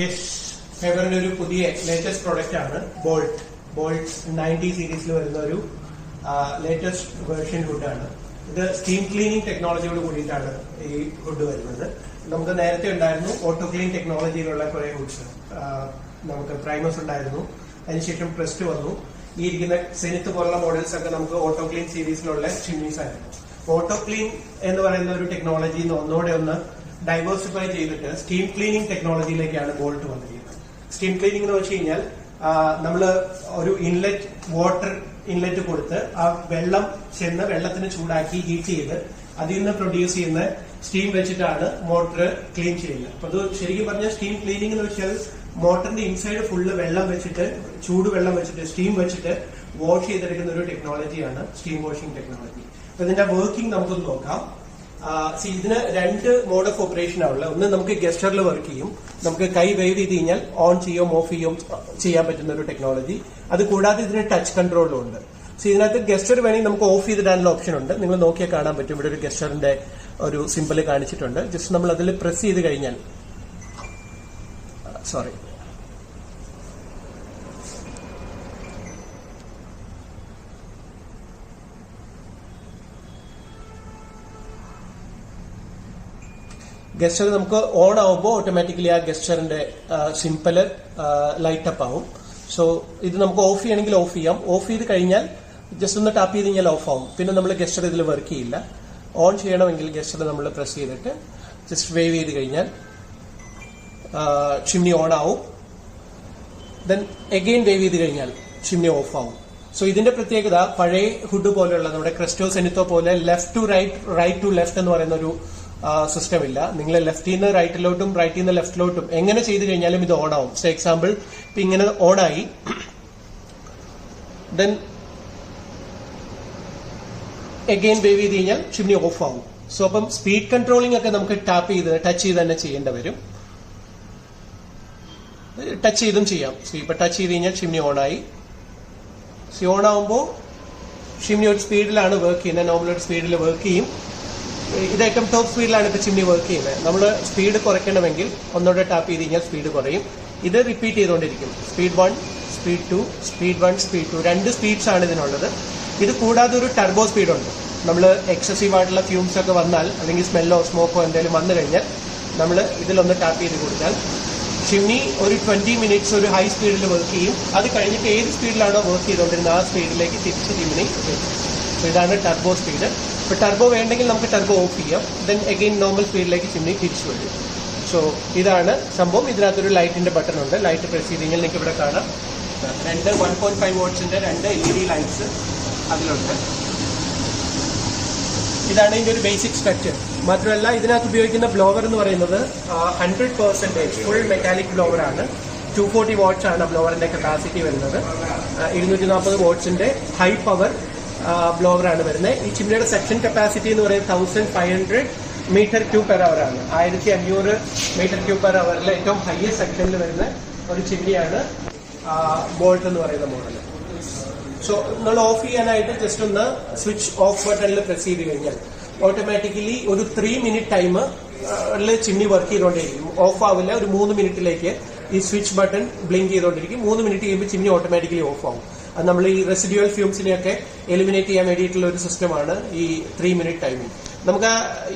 Yes, ഫേവറിന്റെ ഒരു പുതിയ latest product ആണ് ബോൾട്ട് 90 സീരീസിൽ വരുന്ന ഒരു ലേറ്റസ്റ്റ് വേർഷൻ ഹുഡാണ്. ഇത് സ്റ്റീം ക്ലീനിങ് ടെക്നോളജിയോട് കൂടിയിട്ടാണ് ഈ ഹുഡ് വരുന്നത്. നമുക്ക് നേരത്തെ ഉണ്ടായിരുന്നു ഓട്ടോ ക്ലീൻ ടെക്നോളജിയിലുള്ള കുറെ ഹുഡ്സ്. നമുക്ക് പ്രൈമസ് ഉണ്ടായിരുന്നു, അതിനുശേഷം പ്രസ്റ്റ് വന്നു. ഈ ഇരിക്കുന്ന സെനിത്ത് പോലുള്ള മോഡൽസ് ഒക്കെ നമുക്ക് ഓട്ടോ ക്ലീൻ സീരീസിലുള്ള ചിമ്നീസ് ആയിരുന്നു. ഓട്ടോ ക്ലീൻ എന്ന് പറയുന്ന ഒരു ടെക്നോളജി ഒന്നോടെ ഒന്ന് ഡൈവേഴ്സിഫൈ ചെയ്തിട്ട് സ്റ്റീം ക്ലീനിങ് ടെക്നോളജിയിലേക്കാണ് ബോൾട്ട് വന്നിരിക്കുന്നത്. സ്റ്റീം ക്ലീനിങ് എന്ന് വെച്ച് കഴിഞ്ഞാൽ നമ്മൾ ഒരു വാട്ടർ ഇൻലെറ്റ് കൊടുത്ത് ആ വെള്ളം ചെന്ന് വെള്ളത്തിന് ചൂടാക്കി ഹീറ്റ് ചെയ്ത് അതിൽ നിന്ന് പ്രൊഡ്യൂസ് ചെയ്യുന്ന സ്റ്റീം വെച്ചിട്ടാണ് മോട്ടർ ക്ലീൻ ചെയ്യുന്നത്. അപ്പൊ അത് ശരിക്കും പറഞ്ഞാൽ സ്റ്റീം ക്ലീനിങ് എന്ന് വെച്ചാൽ മോട്ടറിന്റെ ഇൻസൈഡ് ഫുള്ള് വെള്ളം വെച്ചിട്ട് ചൂടുവെള്ളം വെച്ചിട്ട് സ്റ്റീം വെച്ചിട്ട് വാഷ് ചെയ്തെടുക്കുന്ന ഒരു ടെക്നോളജിയാണ് സ്റ്റീം വാഷിംഗ് ടെക്നോളജി. അപ്പൊ ഇതിന്റെ വർക്കിംഗ് നമുക്കൊന്ന് നോക്കാം. ഇതിന് രണ്ട് മോഡ് ഓഫ് ഓപ്പറേഷൻ ആണുള്ളത്. ഒന്ന് നമുക്ക് ഗസ്റ്ററിൽ വർക്ക് ചെയ്യും, നമുക്ക് കൈ വേവ് ചെയ്ത് കഴിഞ്ഞാൽ ഓൺ ചെയ്യോ ഓഫ് ചെയ്യോ ചെയ്യാൻ പറ്റുന്ന ഒരു ടെക്നോളജി. അത് കൂടാതെ ഇതിന് ടച്ച് കൺട്രോളും ഉണ്ട്. ഇതിനകത്ത് ഗസ്റ്റർ വേണമെങ്കിൽ നമുക്ക് ഓഫ് ചെയ്തിടാനുള്ള ഓപ്ഷൻ ഉണ്ട്. നിങ്ങൾ നോക്കിയാൽ കാണാൻ പറ്റും, ഇവിടെ ഒരു ഗസ്റ്ററിന്റെ ഒരു സിമ്പിൾ കാണിച്ചിട്ടുണ്ട്. ജസ്റ്റ് നമ്മൾ അതിൽ പ്രസ് ചെയ്ത് കഴിഞ്ഞാൽ ഗസ്റ്റർ നമുക്ക് ഓൺ ആവുമ്പോൾ ഓട്ടോമാറ്റിക്കലി ആ ഗസ്റ്ററിന്റെ സിമ്പിള് ലൈറ്റ് അപ്പ് ആവും. സോ ഇത് നമുക്ക് ഓഫ് ചെയ്യണമെങ്കിൽ ഓഫ് ചെയ്യാം. ഓഫ് ചെയ്ത് കഴിഞ്ഞാൽ ജസ്റ്റ് ഒന്ന് ടാപ്പ് ചെയ്ത് കഴിഞ്ഞാൽ ഓഫ് ആവും. പിന്നെ നമ്മൾ ഗസ്റ്റർ ഇതിൽ വർക്ക് ചെയ്യില്ല. ഓൺ ചെയ്യണമെങ്കിൽ ഗസ്റ്റർ നമ്മൾ പ്രസ് ചെയ്തിട്ട് ജസ്റ്റ് വേവ് ചെയ്ത് കഴിഞ്ഞാൽ ചിമ്നി ഓൺ ആവും. ദെൻ എഗെയിൻ വേവ് ചെയ്ത് കഴിഞ്ഞാൽ ചിമ്നി ഓഫ് ആവും. സോ ഇതിന്റെ പ്രത്യേകത പഴയ ഹുഡ് പോലെയുള്ള നമ്മുടെ ക്രെസ്റ്റോ സെനിത്തോ പോലെ left to right to left എന്ന് പറയുന്ന ഒരു സിസ്റ്റം ഇല്ല. നിങ്ങൾ ലെഫ്റ്റിൽ നിന്ന് റൈറ്റിലോട്ടും റൈറ്റിൽ നിന്ന് ലെഫ്റ്റിലോട്ടും എങ്ങനെ ചെയ്ത് കഴിഞ്ഞാലും ഇത് ഓൺ ആവും. സോ എക്സാമ്പിൾ ഇപ്പൊ ഇങ്ങനെ ഓൺ ആയി, ദെൻ എഗെയിൻ വേവ് ചെയ്ത് കഴിഞ്ഞാൽ ചിമ്നി ഓഫ് ആവും. സോ അപ്പം സ്പീഡ് കൺട്രോളിംഗ് ഒക്കെ നമുക്ക് ടച്ച് ചെയ്ത് തന്നെ ചെയ്യേണ്ടി വരും. ടച്ച് ചെയ്തും ചെയ്യാം. ഇപ്പൊ ടച്ച് ചെയ്ത് കഴിഞ്ഞാൽ ചിമ്നി ഓൺ ആയി. ഓൺ ആവുമ്പോൾ ചിമ്നി ഒരു സ്പീഡിലാണ് വർക്ക് ചെയ്യുന്നത്, നോർമൽ ഒരു സ്പീഡിൽ വർക്ക് ചെയ്യും. ഇത് ഏറ്റവും ടോപ്പ് സ്പീഡിലാണ് ഇപ്പൊ ചിമ്നി വർക്ക് ചെയ്യുന്നത്. നമ്മൾ സ്പീഡ് കുറയ്ക്കണമെങ്കിൽ ഒന്നോടെ ടാപ്പ് ചെയ്ത് കഴിഞ്ഞാൽ സ്പീഡ് കുറയും. ഇത് റിപ്പീറ്റ് ചെയ്തുകൊണ്ടിരിക്കും. Speed 1, speed 2, speed 1, speed 2, 2 speeds ആണ് ഇതിനുള്ളത്. ഇത് കൂടാതെ ഒരു ടർബോ സ്പീഡ് ഉണ്ട്. നമ്മൾ എക്സസീവ് ആയിട്ടുള്ള ഫ്യൂംസ് ഒക്കെ വന്നാൽ അല്ലെങ്കിൽ സ്മെല്ലോ സ്മോക്കോ എന്തെങ്കിലും വന്നു കഴിഞ്ഞാൽ നമ്മൾ ഇതിലൊന്ന് ടാപ്പ് ചെയ്ത് കൊടുത്താൽ ചിമ്നി ഒരു 20 മിനിറ്റ്സ് ഒരു ഹൈ സ്പീഡിൽ വർക്ക് ചെയ്യും. അത് കഴിഞ്ഞിട്ട് ഏത് സ്പീഡിലാണോ വർക്ക് ചെയ്തുകൊണ്ടിരുന്നത് ആ സ്പീഡിലേക്ക് തിരിച്ച് ചിമ്നി വരും. സോ ഇതാണ് ടർബോ സ്പീഡ്. ഇപ്പൊ ടർബോ വേണ്ടെങ്കിൽ നമുക്ക് ടർബോ ഓഫ് ചെയ്യാം. ദെൻ അഗെയിൻ നോർമൽ സ്പീഡിലേക്ക് ചിമ്നി തിരിച്ചു വരും. സോ ഇതാണ് സംഭവം. ഇതിനകത്തൊരു ലൈറ്റിന്റെ ബട്ടൺ ഉണ്ട്. ലൈറ്റ് പ്രസ് ചെയ്ത് കഴിഞ്ഞാൽ നിങ്ങൾക്ക് ഇവിടെ കാണാം രണ്ട് 1.5 വാട്ട്സിന്റെ രണ്ട് LED ലൈറ്റ്സ് അതിലുണ്ട്. ഇതാണ് ഇതിന്റെ ഒരു ബേസിക് സ്ട്രക്ചർ. മാത്രമല്ല ഇതിനകത്ത് ഉപയോഗിക്കുന്ന ബ്ലോവർ എന്ന് പറയുന്നത് 100% ഫുൾ മെക്കാനിക് ബ്ലോവർ ആണ്. 240 വാട്ട്സ് ആണ് ബ്ലോവറിന്റെ കപ്പാസിറ്റി വരുന്നത്. 240 വാട്ട്സിന്റെ ഹൈ പവർ ബ്ലോവർ ആണ് വരുന്നത്. ഈ ചിമ്മിയുടെ സെക്ഷൻ കപ്പാസിറ്റി എന്ന് പറയുന്നത് 1500 മീറ്റർ ക്യൂബ് പെർ അവർ ആണ്. 1500 മീറ്റർ ക്യൂബ് പെർ അവറിൽ ഏറ്റവും ഹൈയസ്റ്റ് സെക്ഷനിൽ വരുന്ന ഒരു ചിമ്മിയാണ് ബോൾട്ട് എന്ന് പറയുന്ന മോഡൽ. സോ നമ്മൾ ഓഫ് ചെയ്യാനായിട്ട് ജസ്റ്റ് ഒന്ന് സ്വിച്ച് ഓഫ് ബട്ടണിൽ പ്രസ് ചെയ്ത് കഴിഞ്ഞാൽ ഓട്ടോമാറ്റിക്കലി ഒരു 3 മിനിറ്റ് ടൈം ചിമ്നി വർക്ക് ചെയ്തുകൊണ്ടേയിരിക്കും. ഓഫ് ആവില്ല. ഒരു 3 മിനിറ്റിലേക്ക് ഈ സ്വിച്ച് ബട്ടൺ ബ്ലിങ്ക് ചെയ്തുകൊണ്ടിരിക്കും. 3 മിനിറ്റ് കഴിയുമ്പോൾ ചിമ്നി ഓട്ടോമാറ്റിക്കലി ഓഫ് ആവും. അത് നമ്മൾ ഈ റെസിഡ്യൂവൽ ഫ്യൂംസിനെയൊക്കെ എലിമിനേറ്റ് ചെയ്യാൻ വേണ്ടിയിട്ടുള്ള ഒരു സിസ്റ്റമാണ് ഈ 3 മിനിറ്റ് ടൈമിംഗ്. നമുക്ക്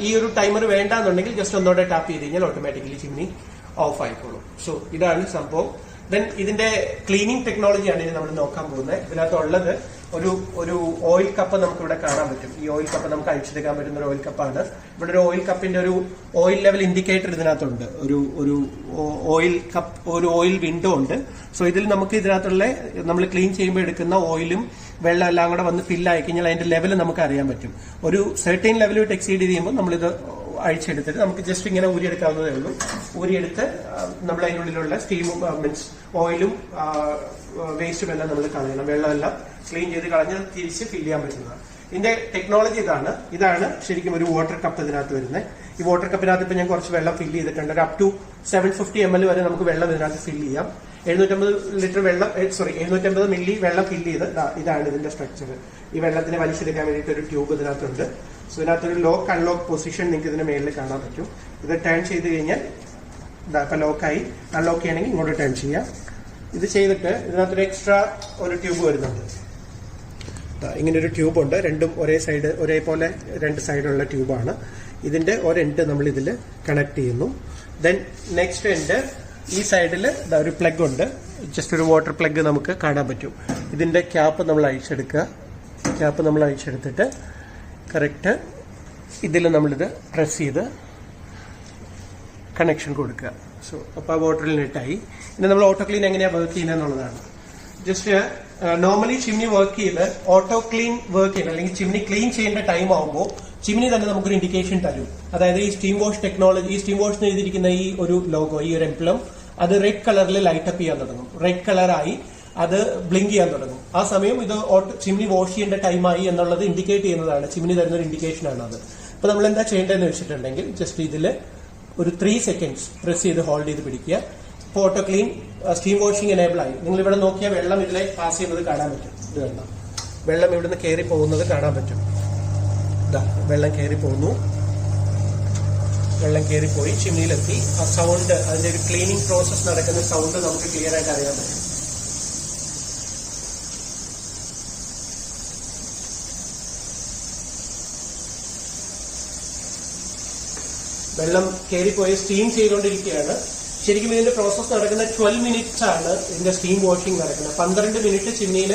ഈ ഒരു ടൈമർ വേണ്ടാന്നുണ്ടെങ്കിൽ ജസ്റ്റ് ഒന്നോടെ ടാപ്പ് ചെയ്ത് കഴിഞ്ഞാൽ ഓട്ടോമാറ്റിക്കലി ചിമ്നി ഓഫ് ആയിക്കോളും. സോ ഇതാണ് സംഭവം. ദെൻ ഇതിന്റെ ക്ലീനിങ് ടെക്നോളജിയാണ് ഇനി നമ്മൾ നോക്കാൻ പോകുന്നത്. ഇതിനകത്തുള്ളത് ഒരു ഓയിൽ കപ്പ് നമുക്ക് ഇവിടെ കാണാൻ പറ്റും. ഈ ഓയിൽ കപ്പ് നമുക്ക് അഴിച്ചെടുക്കാൻ പറ്റുന്ന ഒരു ഓയിൽ കപ്പാണ്. ഇവിടെ ഒരു ഓയിൽ കപ്പിന്റെ ഒരു ഓയിൽ ലെവൽ ഇൻഡിക്കേറ്റർ ഇതിനകത്തുണ്ട്. ഒരു ഓയിൽ കപ്പ്, ഒരു ഓയിൽ വിൻഡോ ഉണ്ട്. സോ ഇതിൽ നമുക്ക് ഇതിനകത്തുള്ള നമ്മൾ ക്ലീൻ ചെയ്യുമ്പോൾ എടുക്കുന്ന ഓയിലും വെള്ളം എല്ലാം കൂടെ വന്ന് ഫില്ലായി കഴിഞ്ഞാൽ അതിന്റെ ലെവൽ നമുക്ക് അറിയാൻ പറ്റും. ഒരു സെർട്ടൈൻ ലെവൽ വിട്ട് എക്സീഡ് ചെയ്യുമ്പോൾ നമ്മളിത് അഴിച്ചെടുത്തിട്ട് നമുക്ക് ജസ്റ്റ് ഇങ്ങനെ ഊരിയെടുക്കാവുന്നതേ ഉള്ളൂ. ഊരിയെടുത്ത് നമ്മൾ അതിനുള്ളിലുള്ള സ്റ്റീമും മീൻസ് ഓയിലും വേസ്റ്റും എല്ലാം നമ്മൾ കളയണം. വെള്ളമെല്ലാം ക്ലീൻ ചെയ്ത് കളഞ്ഞ് തിരിച്ച് ഫില്ല് ചെയ്യാൻ പറ്റുന്നതാണ്. ഇതിന്റെ ടെക്നോളജി ഇതാണ് ശരിക്കും ഒരു വാട്ടർ കപ്പ് ഇതിനകത്ത് വരുന്നത്. ഈ വാട്ടർ കപ്പിനകത്ത് ഇപ്പൊ ഞാൻ കുറച്ച് വെള്ളം ഫില്ല് ചെയ്തിട്ടുണ്ട്. ഒരു അപ് ടു 750 ml വരെ നമുക്ക് വെള്ളം ഇതിനകത്ത് ഫില്ല് ചെയ്യാം. 750 മില്ലി വെള്ളം ഫില്ല് ചെയ്ത് ഇതാണ് ഇതിന്റെ സ്ട്രക്ചർ. ഈ വെള്ളത്തിനെ വലിച്ചെടുക്കാൻ വേണ്ടിയിട്ട് ഒരു ട്യൂബ് ഇതിനകത്തുണ്ട്. സോ ഇതിനകത്തൊരു ലോക്ക് അൺലോക്ക് പൊസിഷൻ നിങ്ങൾക്ക് ഇതിന്റെ മേളിൽ കാണാൻ പറ്റും. ഇത് ടേൺ ചെയ്ത് കഴിഞ്ഞാൽ ഇപ്പം ലോക്കായി. അൺലോക്ക് ചെയ്യണമെങ്കിൽ ഇങ്ങോട്ട് ടേൺ ചെയ്യാം. ഇത് ചെയ്തിട്ട് ഇതിനകത്തൊരു എക്സ്ട്രാ ഒരു ട്യൂബ് വരുന്നുണ്ട്. ഇങ്ങനൊരു ട്യൂബുണ്ട്. രണ്ടും ഒരേപോലെ രണ്ട് സൈഡുള്ള ട്യൂബാണ്. ഇതിന്റെ ഒരെൻഡ് നമ്മൾ ഇതിൽ കണക്ട് ചെയ്യുന്നു. ദെൻ നെക്സ്റ്റ് എൻഡ് ഈ സൈഡിൽ ഒരു പ്ലഗ് ഉണ്ട്. ജസ്റ്റ് ഒരു വാട്ടർ പ്ലഗ് നമുക്ക് കാണാൻ പറ്റും. ഇതിന്റെ ക്യാപ്പ് നമ്മൾ അഴിച്ചെടുക്കുക. ക്യാപ്പ് നമ്മൾ അഴിച്ചെടുത്തിട്ട് കറക്റ്റ് ഇതിൽ നമ്മളിത് പ്രസ് ചെയ്ത് കണക്ഷൻ കൊടുക്കുക. സോ അപ്പോൾ ആ വാട്ടറിൽ നെറ്റായി. ഇനി നമ്മൾ ഓട്ടോ ക്ലീൻ എങ്ങനെയാണ് വർക്ക് ചെയ്യുന്നത് എന്നുള്ളതാണ്. ജസ്റ്റ് നോർമലി ചിമ്നി വർക്ക് ചെയ്ത് ഓട്ടോ ക്ലീൻ വർക്ക് ചെയ്യുന്നത് അല്ലെങ്കിൽ ചിമ്നി ക്ലീൻ ചെയ്യേണ്ട ടൈം ആകുമ്പോൾ ചിമ്നി തന്നെ നമുക്കൊരു ഇൻഡിക്കേഷൻ തരും. അതായത് ഈ സ്റ്റീം വാഷ് ടെക്നോളജി, ഈ സ്റ്റീം വാഷിന് എഴുതിയിരിക്കുന്ന ഈ ഒരു ലോഗോ, ഈ ഒരു എംപ്ലം, അത് റെഡ് കളറിൽ ലൈറ്റ് അപ്പ് ചെയ്യാൻ തുടങ്ങും. റെഡ് കളറായി അത് ബ്ലിങ്ക് ചെയ്യാൻ തുടങ്ങും. ആ സമയം ഇത് ചിമ്നി വാഷ് ചെയ്യേണ്ട ടൈമായി എന്നുള്ളത് ഇൻഡിക്കേറ്റ് ചെയ്യുന്നതാണ്. ചിമ്നി തരുന്ന ഒരു ഇൻഡിക്കേഷൻ ആണ് അത്. അപ്പൊ നമ്മൾ എന്താ ചെയ്യേണ്ടതെന്ന് വെച്ചിട്ടുണ്ടെങ്കിൽ ജസ്റ്റ് ഇതിൽ ഒരു 3 seconds പ്രസ് ചെയ്ത് ഹോൾഡ് ചെയ്ത് പിടിക്കുക. ഇപ്പോൾ auto clean steam washing enable ആയി. നിങ്ങൾ ഇവിടെ നോക്കിയാൽ വെള്ളം ഇതിലെ പാസ് ചെയ്യുന്നത് കാണാൻ പറ്റും. ഇത് വെള്ളം ഇവിടുന്ന് കയറി പോകുന്നത് കാണാൻ പറ്റും. വെള്ളം കയറി പോകുന്നു. വെള്ളം കയറിപ്പോയി ചിമ്നിയിലെത്തി. ആ സൗണ്ട്, അതിന്റെ ഒരു ക്ലീനിങ് പ്രോസസ് നടക്കുന്ന സൗണ്ട് നമുക്ക് ക്ലിയർ ആയിട്ട് അറിയാൻ പറ്റും. വെള്ളം കയറിപ്പോയി സ്റ്റീം ചെയ്തുകൊണ്ടിരിക്കുകയാണ്. ശരിക്കും ഇതിന്റെ പ്രോസസ് നടക്കുന്ന 12 minutes ആണ് ഇതിന്റെ സ്റ്റീം വാഷിംഗ് നടക്കുന്നത്. 12 minute ചിമ്മിയിൽ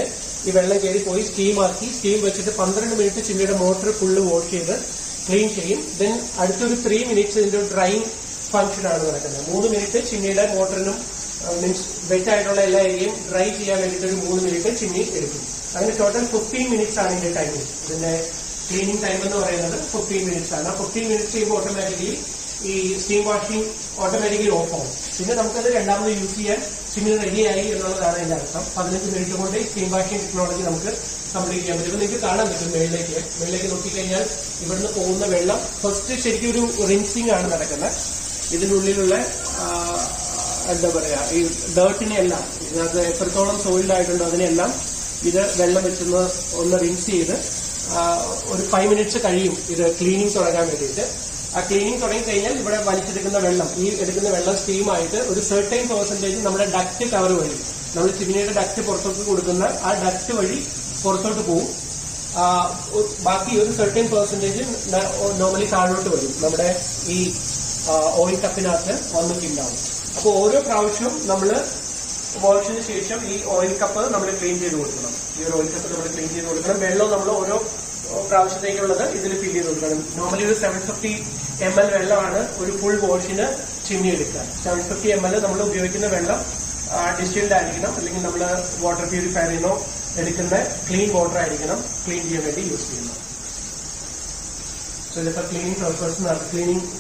ഈ വെള്ളം കയറിപ്പോയി സ്റ്റീമാക്കി, സ്റ്റീം വെച്ചിട്ട് 12 minute ചിമ്മിയുടെ മോട്ടർ ഫുള്ള് വാഷ് ചെയ്ത് ക്ലീൻ ചെയ്യും. ദെൻ അടുത്തൊരു 3 minutes ഇതിന്റെ ഡ്രൈയിങ് ഫംഗ്ഷൻ ആണ് നടക്കുന്നത്. 3 minute ചിമ്മിയുടെ മോട്ടറിനും മീൻസ് വെറ്റ് ആയിട്ടുള്ള എല്ലാ ഏരിയയും ഡ്രൈ ചെയ്യാൻ വേണ്ടിയിട്ട് ഒരു 3 minute ചിമ്മി എടുക്കും. അങ്ങനെ ടോട്ടൽ 15 minutes ആണ് ഇതിന്റെ ടൈമിംഗ്. ഇതിന്റെ ക്ലീനിങ് ടൈം എന്ന് പറയുന്നത് 15 minutes ആണ്. 15 minutes ചെയ്യുമ്പോൾ ഓട്ടോമാറ്റിക്കലി ഈ സ്റ്റീം വാഷിംഗ് ഓട്ടോമാറ്റിക്കലി ഓഫ് ആവും. പിന്നെ നമുക്കത് രണ്ടാമത് യൂസ് ചെയ്യാൻ ചിമ്മിന് റെഡിയായി എന്നുള്ളതാണ് അതിന്റെ അർത്ഥം. 15 minute കൊണ്ട് ഈ സ്റ്റീം വാഷിംഗ് ടെക്നോളജി നമുക്ക് കംപ്ലീറ്റ് ചെയ്യാൻ പറ്റും. നിങ്ങൾക്ക് കാണാൻ പറ്റും മേളിലേക്ക് നോക്കിക്കഴിഞ്ഞാൽ ഇവിടുന്ന് പോകുന്ന വെള്ളം ഫസ്റ്റ് ശരിക്കും ഒരു റിൻസിങ് ആണ് നടക്കുന്നത്. ഇതിനുള്ളിലുള്ള എന്താ പറയാ, ഈ ഡേർട്ടിനെ എല്ലാം, ഇതിനകത്ത് എത്രത്തോളം സോയിൽഡ് ആയിട്ടുണ്ടോ അതിനെല്ലാം ഇത് വെള്ളം വെച്ചൊന്ന് ഒന്ന് റിൻസ് ചെയ്ത് ഒരു 5 minutes കഴിയും ഇത് ക്ലീനിങ് തുടങ്ങാൻ വേണ്ടിയിട്ട്. ആ ക്ലീനിങ് തുടങ്ങി കഴിഞ്ഞാൽ ഇവിടെ വലിച്ചെടുക്കുന്ന വെള്ളം, ഈ എടുക്കുന്ന വെള്ളം സ്റ്റീമായിട്ട് ഒരു സർട്ടൈൻ പെർസെന്റേജ് നമ്മുടെ ഡക്റ്റ് കവർ വഴി, നമ്മൾ ചിമ്മിനിയുടെ ഡക്റ്റ് പുറത്തോട്ട് കൊടുക്കുന്ന ആ ഡക്റ്റ് വഴി പുറത്തോട്ട് പോകും. ബാക്കി ഒരു സർട്ടൈൻ പെർസെന്റേജ് നോർമലി താഴോട്ട് വരും, നമ്മുടെ ഈ ഓയിൽ കപ്പിനകത്ത് വന്ന് ഫില്ലാവും. അപ്പോൾ ഓരോ പ്രാവശ്യവും നമ്മൾ വാഷിന് ശേഷം ഈ ഓയിൽ കപ്പ് നമ്മൾ ക്ലീൻ ചെയ്ത് കൊടുക്കണം. ഈ ഒരു ഓയിൽ കപ്പ് നമ്മൾ ക്ലീൻ ചെയ്ത് കൊടുക്കണം. വെള്ളം നമ്മൾ ഓരോ പ്രാവശ്യത്തേക്കുള്ളത് ഇതിൽ ഫില്ല് ചെയ്ത് കൊടുക്കണം. നോർമലി ഒരു 750 ml വെള്ളമാണ് ഒരു ഫുൾ വാഷിന് ചിമ്മി എടുക്കുക. 750 ml നമ്മൾ ഉപയോഗിക്കുന്ന വെള്ളം ഡിസ്റ്റിൽഡ് ആയിരിക്കണം, അല്ലെങ്കിൽ നമ്മൾ വാട്ടർ പ്യൂരിഫയറിനോ എടുക്കുന്ന ക്ലീൻ വാട്ടർ ആയിരിക്കണം ക്ലീൻ ചെയ്യാൻ വേണ്ടി യൂസ് ചെയ്യുന്നത്. സോ ഇതിപ്പോൾ ക്ലീനിങ്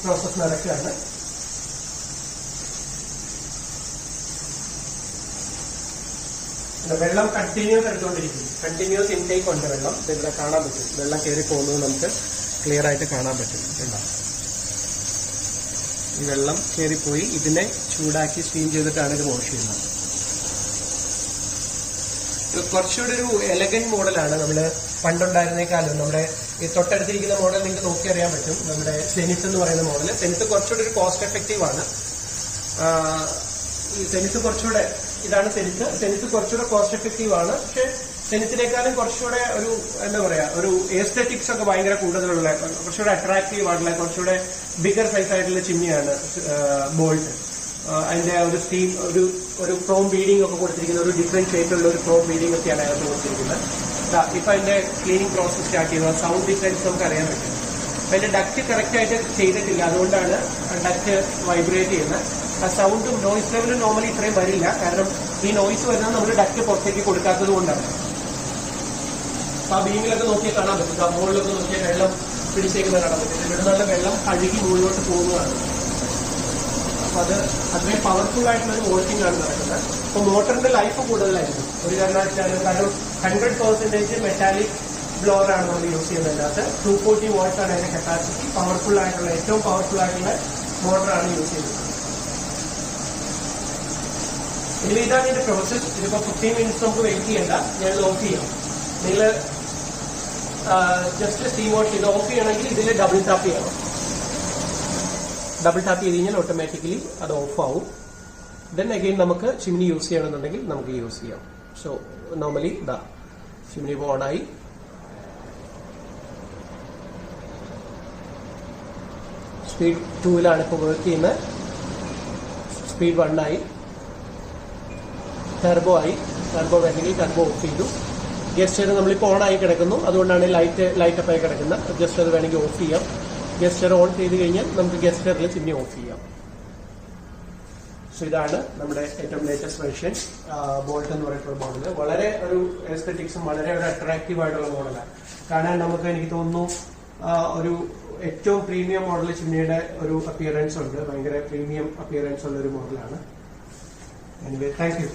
പ്രോസസ് നടക്കുകയാണ്. വെള്ളം കണ്ടിന്യൂസ് എടുത്തുകൊണ്ടിരിക്കും. കണ്ടിന്യൂസ് ഇൻടേക്ക് ഉണ്ട് വെള്ളം. ഇവിടെ കാണാൻ പറ്റും, വെള്ളം കയറി പോകുന്നത് നമുക്ക് ക്ലിയർ ആയിട്ട് കാണാൻ പറ്റും. ഈ വെള്ളം കയറിപ്പോയി ഇതിനെ ചൂടാക്കി സ്റ്റീം ചെയ്തിട്ടാണ് ഇത് വാഷ് ചെയ്യുന്നത്. കുറച്ചുകൂടി ഒരു എലഗന്റ് മോഡലാണ് നമ്മൾ പണ്ടുണ്ടായിരുന്നേക്കാളും. നമ്മുടെ ഈ തൊട്ടടുത്തിരിക്കുന്ന മോഡൽ നിങ്ങൾക്ക് നോക്കി അറിയാൻ പറ്റും. നമ്മുടെ സെനിത്ത് എന്ന് പറയുന്ന മോഡൽ. സെനിത്ത് കുറച്ചുകൂടി ഒരു കോസ്റ്റ് എഫക്റ്റീവ് ആണ്. ഈ സെനിത്ത് കുറച്ചുകൂടെ, ഇതാണ് സെനിത്ത് കുറച്ചുകൂടെ കോസ്റ്റ് എഫക്റ്റീവ് ആണ്. പക്ഷെ സെനിത്തിനേക്കാളും കുറച്ചുകൂടെ ഒരു എന്താ പറയാ, ഒരു എസ്തെറ്റിക്സ് ഒക്കെ ഭയങ്കര കൂടുതലുള്ള, കുറച്ചുകൂടെ അട്രാക്റ്റീവ് ആയിട്ടുള്ള, കുറച്ചുകൂടെ ബിഗർ സൈസ് ആയിട്ടുള്ള ചിമ്മിയാണ് ബോൾട്ട്. അതിന്റെ ഒരു സ്റ്റീം, ഒരു ക്രോം ബീഡിംഗ് ഒക്കെ കൊടുത്തിരിക്കുന്ന, ഒരു ഡിഫറെന്റ് ഷേപ്പിലുള്ള ഒരു ക്രോം ബീഡിംഗ് ഒക്കെയാണ് അതിനകത്ത് കൊടുത്തിരിക്കുന്നത്. ഇപ്പൊ അതിന്റെ ക്ലീനിങ് പ്രോസസ് സ്റ്റാർട്ട് ചെയ്യുന്നത്. സൗണ്ട് ഡിഫറൻസ് നമുക്ക് അറിയാൻ പറ്റും. അപ്പൊ അതിന്റെ ഡക്റ്റ് കറക്റ്റ് ആയിട്ട് ചെയ്തിട്ടില്ല, അതുകൊണ്ടാണ് ഡക്റ്റ് വൈബ്രേറ്റ് ചെയ്യുന്നത്. ആ സൗണ്ടും നോയിസ് ലെവലും നോർമലി ഇത്രയും വരില്ല, കാരണം ഈ നോയിസ് വരുന്നത് നമ്മൾ ഡക്റ്റ് പുറത്തേക്ക് കൊടുക്കാത്തത് കൊണ്ടാണ്. അപ്പൊ ആ ബീമിലൊക്കെ നോക്കിയാൽ കാണാൻ പറ്റും, ആ മുകളിലൊക്കെ നോക്കിയാൽ വെള്ളം പിടിച്ചേക്കുന്നത് കാണാൻ പറ്റും. ഇവിടെ നിന്നുള്ള വെള്ളം കഴുകി മുകളിലോട്ട് പോകുന്നതാണ്. അപ്പൊ അത് അത്രയും പവർഫുൾ ആയിട്ടുള്ള ഒരു വാഷിംഗ് ആണ് നടക്കുന്നത്. അപ്പൊ മോട്ടറിന്റെ ലൈഫ് കൂടുതലായിരിക്കും ഒരു കാരണവശാലും. കാരണം 100% മെറ്റാലിക് ബ്ലോവർ ആണ് നമ്മൾ യൂസ് ചെയ്യുന്നതിനകത്ത്. 240 watts ആണ് അതിന്റെ കപ്പാസിറ്റി. പവർഫുൾ ആയിട്ടുള്ള, ഏറ്റവും പവർഫുൾ ആയിട്ടുള്ള മോട്ടറാണ് യൂസ് ചെയ്യുന്നത്. ഇനി ഇതാണ് ഇതിന്റെ പ്രോസസ്. ഇതിപ്പോ 15 minutes നമുക്ക് വെയിറ്റ് ചെയ്യണ്ട, ഞാൻ ഓഫ് ചെയ്യാം. നിങ്ങൾ ജസ്റ്റ് സ്റ്റീം വാഷ് ചെയ്ത് ഓഫ് ചെയ്യണമെങ്കിൽ ഇതിൽ ഡബിൾ ടാപ്പ് ചെയ്യണം. ഡബിൾ ടാപ്പ് ചെയ്ത് കഴിഞ്ഞാൽ ഓട്ടോമാറ്റിക്കലി അത് ഓഫ് ആവും. ദെൻ അഗെയിൻ നമുക്ക് ചിമ്മിനി യൂസ് ചെയ്യണമെന്നുണ്ടെങ്കിൽ നമുക്ക് യൂസ് ചെയ്യാം. സോ നോർമലി ഇതാ ചിമ്മിനി ഇപ്പോൾ ഓണായി. സ്പീഡ് 2-ലാണ് ഇപ്പോൾ വർക്ക് ചെയ്യുന്നത്. സ്പീഡ് 1 ആയി. ടർബോ ആയി. ടർബോ വേണമെങ്കിൽ ടർബോ ഓഫ് ചെയ്തു. ഗസ്റ്റർ നമ്മളിപ്പോൾ ഓൺ ആയി കിടക്കുന്നു, അതുകൊണ്ടാണ് ലൈറ്റ് അപ്പ് ആയി കിടക്കുന്നത്. ഗസ്റ്റർ വേണമെങ്കിൽ ഓഫ് ചെയ്യാം. ഗസ്റ്റർ ഓൺ ചെയ്ത് കഴിഞ്ഞാൽ നമുക്ക് ഗസ്റ്ററിൽ ചിമ്മിനി ഓഫ് ചെയ്യാം. സോ ഇതാണ് നമ്മുടെ ഏറ്റവും ലേറ്റസ്റ്റ് വെർഷൻ ബോൾട്ട് എന്ന് പറയുന്ന മോഡൽ. വളരെ ഒരു എസ്തെറ്റിക്സും വളരെ ഒരു അട്രാക്റ്റീവ് ആയിട്ടുള്ള മോഡലാണ്. കാണാൻ നമുക്ക് എനിക്ക് തോന്നുന്നു ഒരു ഏറ്റവും പ്രീമിയം മോഡൽ ചിമ്മിനിയുടെ ഒരു അപ്പിയറൻസ് ഉണ്ട്. ഭയങ്കര പ്രീമിയം അപ്പിയറൻസ് ഉള്ള ഒരു മോഡലാണ്. Anyway thank you.